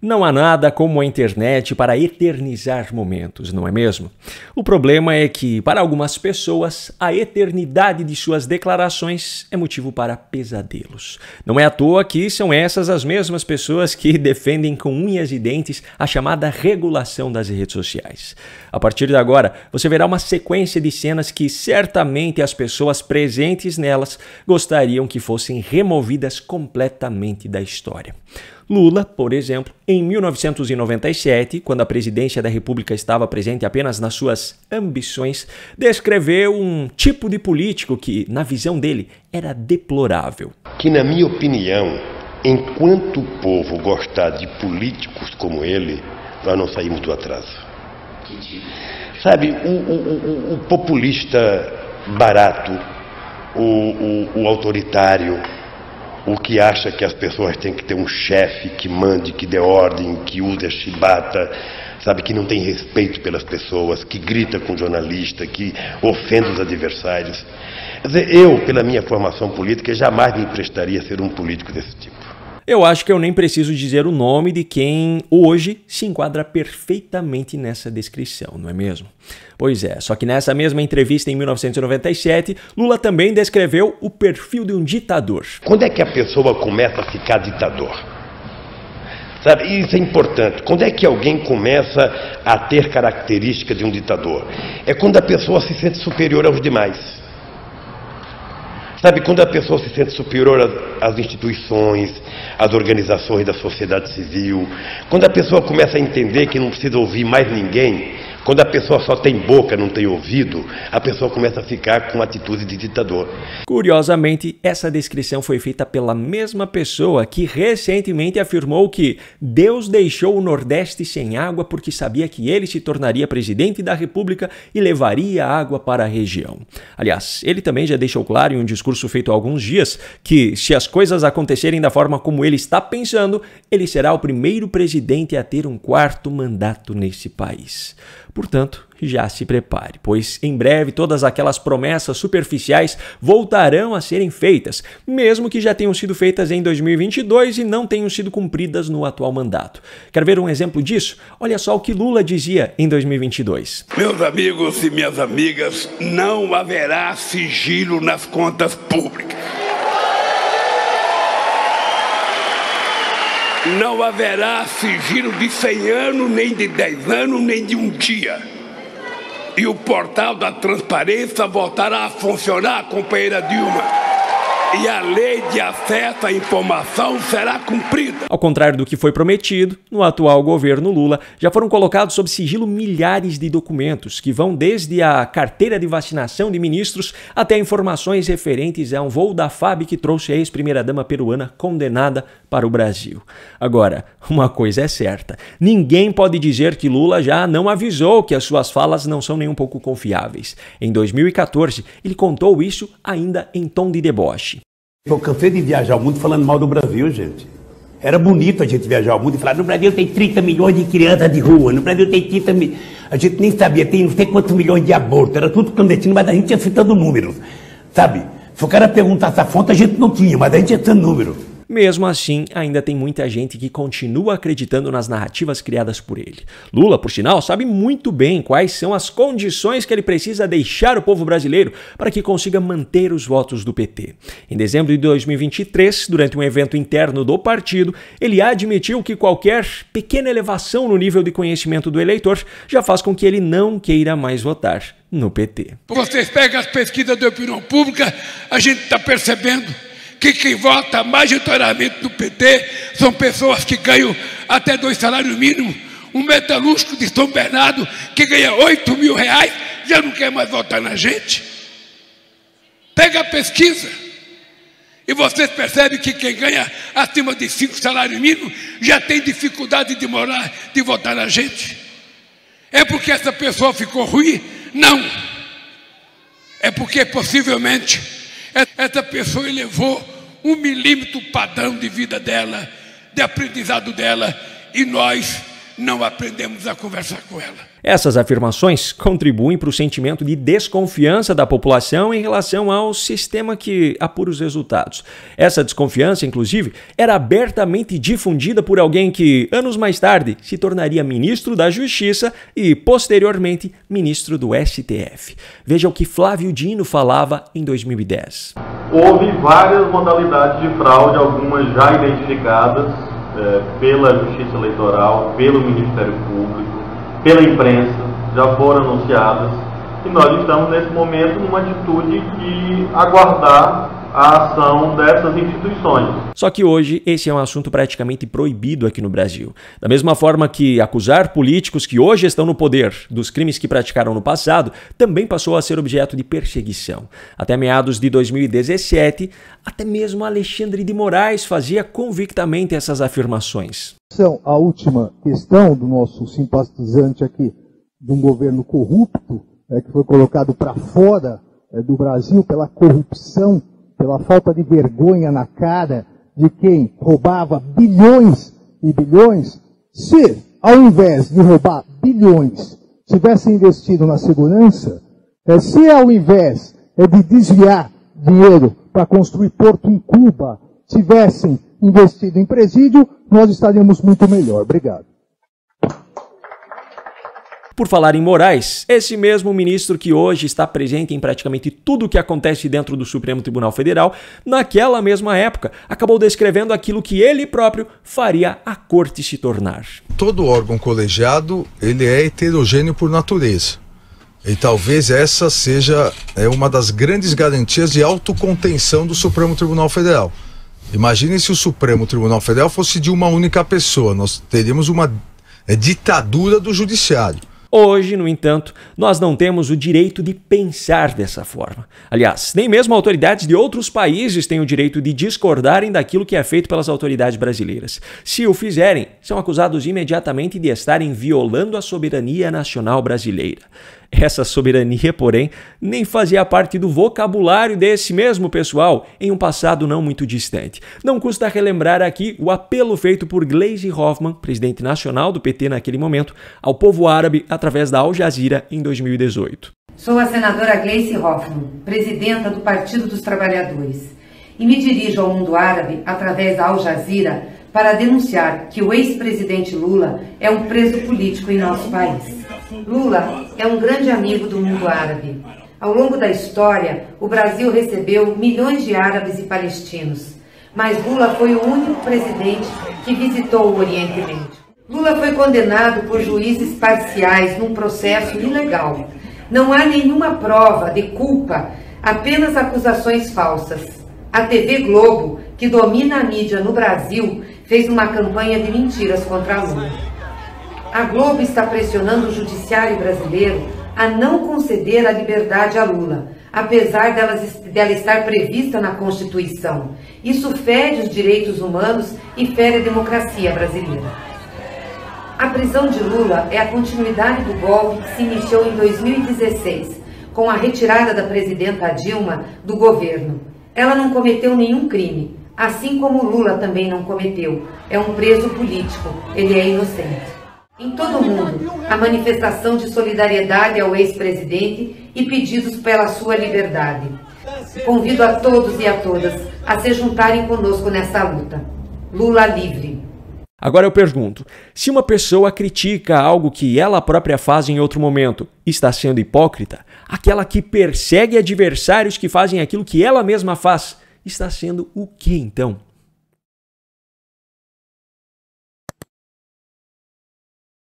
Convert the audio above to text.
Não há nada como a internet para eternizar momentos, não é mesmo? O problema é que, para algumas pessoas, a eternidade de suas declarações é motivo para pesadelos. Não é à toa que são essas as mesmas pessoas que defendem com unhas e dentes a chamada regulação das redes sociais. A partir de agora, você verá uma sequência de cenas que certamente as pessoas presentes nelas gostariam que fossem removidas completamente da história. Lula, por exemplo, em 1997, quando a presidência da República estava presente apenas nas suas ambições, descreveu um tipo de político que, na visão dele, era deplorável. Que, na minha opinião, enquanto o povo gostar de políticos como ele, nós não saímos do atraso. Sabe, o populista barato, o autoritário, o que acha que as pessoas têm que ter um chefe que mande, que dê ordem, que use a chibata, sabe, que não tem respeito pelas pessoas, que grita com jornalista, que ofende os adversários. Quer dizer, eu, pela minha formação política, jamais me emprestaria a ser um político desse tipo. Eu acho que eu nem preciso dizer o nome de quem hoje se enquadra perfeitamente nessa descrição, não é mesmo? Pois é, só que nessa mesma entrevista em 1997, Lula também descreveu o perfil de um ditador. Quando é que a pessoa começa a ficar ditador? Sabe, isso é importante. Quando é que alguém começa a ter característica de um ditador? É quando a pessoa se sente superior aos demais. Sabe, quando a pessoa se sente superior às instituições, às organizações da sociedade civil, quando a pessoa começa a entender que não precisa ouvir mais ninguém, quando a pessoa só tem boca, não tem ouvido, a pessoa começa a ficar com atitude de ditador. Curiosamente, essa descrição foi feita pela mesma pessoa que recentemente afirmou que Deus deixou o Nordeste sem água porque sabia que ele se tornaria presidente da República e levaria água para a região. Aliás, ele também já deixou claro em um discurso feito há alguns dias que, se as coisas acontecerem da forma como ele está pensando, ele será o primeiro presidente a ter um quarto mandato nesse país. Portanto, já se prepare, pois em breve todas aquelas promessas superficiais voltarão a serem feitas, mesmo que já tenham sido feitas em 2022 e não tenham sido cumpridas no atual mandato. Quer ver um exemplo disso? Olha só o que Lula dizia em 2022. Meus amigos e minhas amigas, não haverá sigilo nas contas públicas. Não haverá sigilo de 100 anos, nem de 10 anos, nem de um dia. E o portal da transparência voltará a funcionar, companheira Dilma. E a lei de acesso à informação será cumprida. Ao contrário do que foi prometido, no atual governo Lula já foram colocados sob sigilo milhares de documentos que vão desde a carteira de vacinação de ministros até informações referentes a um voo da FAB que trouxe a ex-primeira-dama peruana condenada para o Brasil. Agora, uma coisa é certa, ninguém pode dizer que Lula já não avisou que as suas falas não são nem um pouco confiáveis. Em 2014, ele contou isso ainda em tom de deboche. Eu cansei de viajar o mundo falando mal do Brasil, gente. Era bonito a gente viajar o mundo e falar, no Brasil tem 30 milhões de crianças de rua, no Brasil tem 30 milhões... A gente nem sabia, tem não sei quantos milhões de abortos, era tudo clandestino, mas a gente ia citando números, sabe? Se o cara perguntasse a fonte, a gente não tinha, mas a gente ia citando números. Mesmo assim, ainda tem muita gente que continua acreditando nas narrativas criadas por ele. Lula, por sinal, sabe muito bem quais são as condições que ele precisa deixar o povo brasileiro para que consiga manter os votos do PT. Em dezembro de 2023, durante um evento interno do partido, ele admitiu que qualquer pequena elevação no nível de conhecimento do eleitor já faz com que ele não queira mais votar no PT. Vocês pegam as pesquisas de opinião pública, a gente está percebendo que quem vota majoritariamente no PT são pessoas que ganham até 2 salários mínimos. Um metalúrgico de São Bernardo que ganha 8 mil reais já não quer mais votar na gente. Pega a pesquisa e vocês percebem que quem ganha acima de 5 salários mínimos já tem dificuldade de votar na gente. É porque essa pessoa ficou ruim? Não. É porque possivelmente essa pessoa elevou 1 milímetro o padrão de vida dela, de aprendizado dela, e nós não aprendemos a conversar com ela. Essas afirmações contribuem para o sentimento de desconfiança da população em relação ao sistema que apura os resultados. Essa desconfiança, inclusive, era abertamente difundida por alguém que, anos mais tarde, se tornaria ministro da Justiça e, posteriormente, ministro do STF. Veja o que Flávio Dino falava em 2010. Houve várias modalidades de fraude, algumas já identificadas pela Justiça Eleitoral, pelo Ministério Público, pela imprensa, já foram anunciadas, e nós estamos nesse momento numa atitude de aguardar a ação dessas instituições. Só que hoje esse é um assunto praticamente proibido aqui no Brasil. Da mesma forma que acusar políticos que hoje estão no poder dos crimes que praticaram no passado também passou a ser objeto de perseguição. Até meados de 2017, até mesmo Alexandre de Moraes fazia convictamente essas afirmações. A última questão do nosso simpatizante aqui, de um governo corrupto, que foi colocado para fora do Brasil pela corrupção, pela falta de vergonha na cara de quem roubava bilhões e bilhões. Se, ao invés de roubar bilhões, tivesse investido na segurança, se ao invés de desviar dinheiro para construir porto em Cuba, tivessem investido em presídio, nós estaríamos muito melhor. Obrigado. Por falar em Moraes, esse mesmo ministro que hoje está presente em praticamente tudo o que acontece dentro do Supremo Tribunal Federal, naquela mesma época, acabou descrevendo aquilo que ele próprio faria a corte se tornar. Todo órgão colegiado, ele é heterogêneo por natureza. E talvez essa seja uma das grandes garantias de autocontenção do Supremo Tribunal Federal. Imagine se o Supremo Tribunal Federal fosse de uma única pessoa, nós teríamos uma ditadura do judiciário. Hoje, no entanto, nós não temos o direito de pensar dessa forma. Aliás, nem mesmo autoridades de outros países têm o direito de discordarem daquilo que é feito pelas autoridades brasileiras. Se o fizerem, são acusados imediatamente de estarem violando a soberania nacional brasileira. Essa soberania, porém, nem fazia parte do vocabulário desse mesmo pessoal em um passado não muito distante. Não custa relembrar aqui o apelo feito por Gleisi Hoffmann, presidente nacional do PT naquele momento, ao povo árabe através da Al Jazeera em 2018. Sou a senadora Gleisi Hoffmann, presidenta do Partido dos Trabalhadores, e me dirijo ao mundo árabe através da Al Jazeera para denunciar que o ex-presidente Lula é um preso político em nosso país. Lula é um grande amigo do mundo árabe. Ao longo da história, o Brasil recebeu milhões de árabes e palestinos, mas Lula foi o único presidente que visitou o Oriente Médio. Lula foi condenado por juízes parciais num processo ilegal. Não há nenhuma prova de culpa, apenas acusações falsas. A TV Globo, que domina a mídia no Brasil, fez uma campanha de mentiras contra Lula. A Globo está pressionando o judiciário brasileiro a não conceder a liberdade a Lula, apesar dela estar prevista na Constituição. Isso fere os direitos humanos e fere a democracia brasileira. A prisão de Lula é a continuidade do golpe que se iniciou em 2016, com a retirada da presidenta Dilma do governo. Ela não cometeu nenhum crime, assim como Lula também não cometeu. É um preso político, ele é inocente. Em todo o mundo, a manifestação de solidariedade ao ex-presidente e pedidos pela sua liberdade. Convido a todos e a todas a se juntarem conosco nessa luta. Lula livre. Agora eu pergunto, se uma pessoa critica algo que ela própria faz em outro momento, está sendo hipócrita? Aquela que persegue adversários que fazem aquilo que ela mesma faz, está sendo o que então?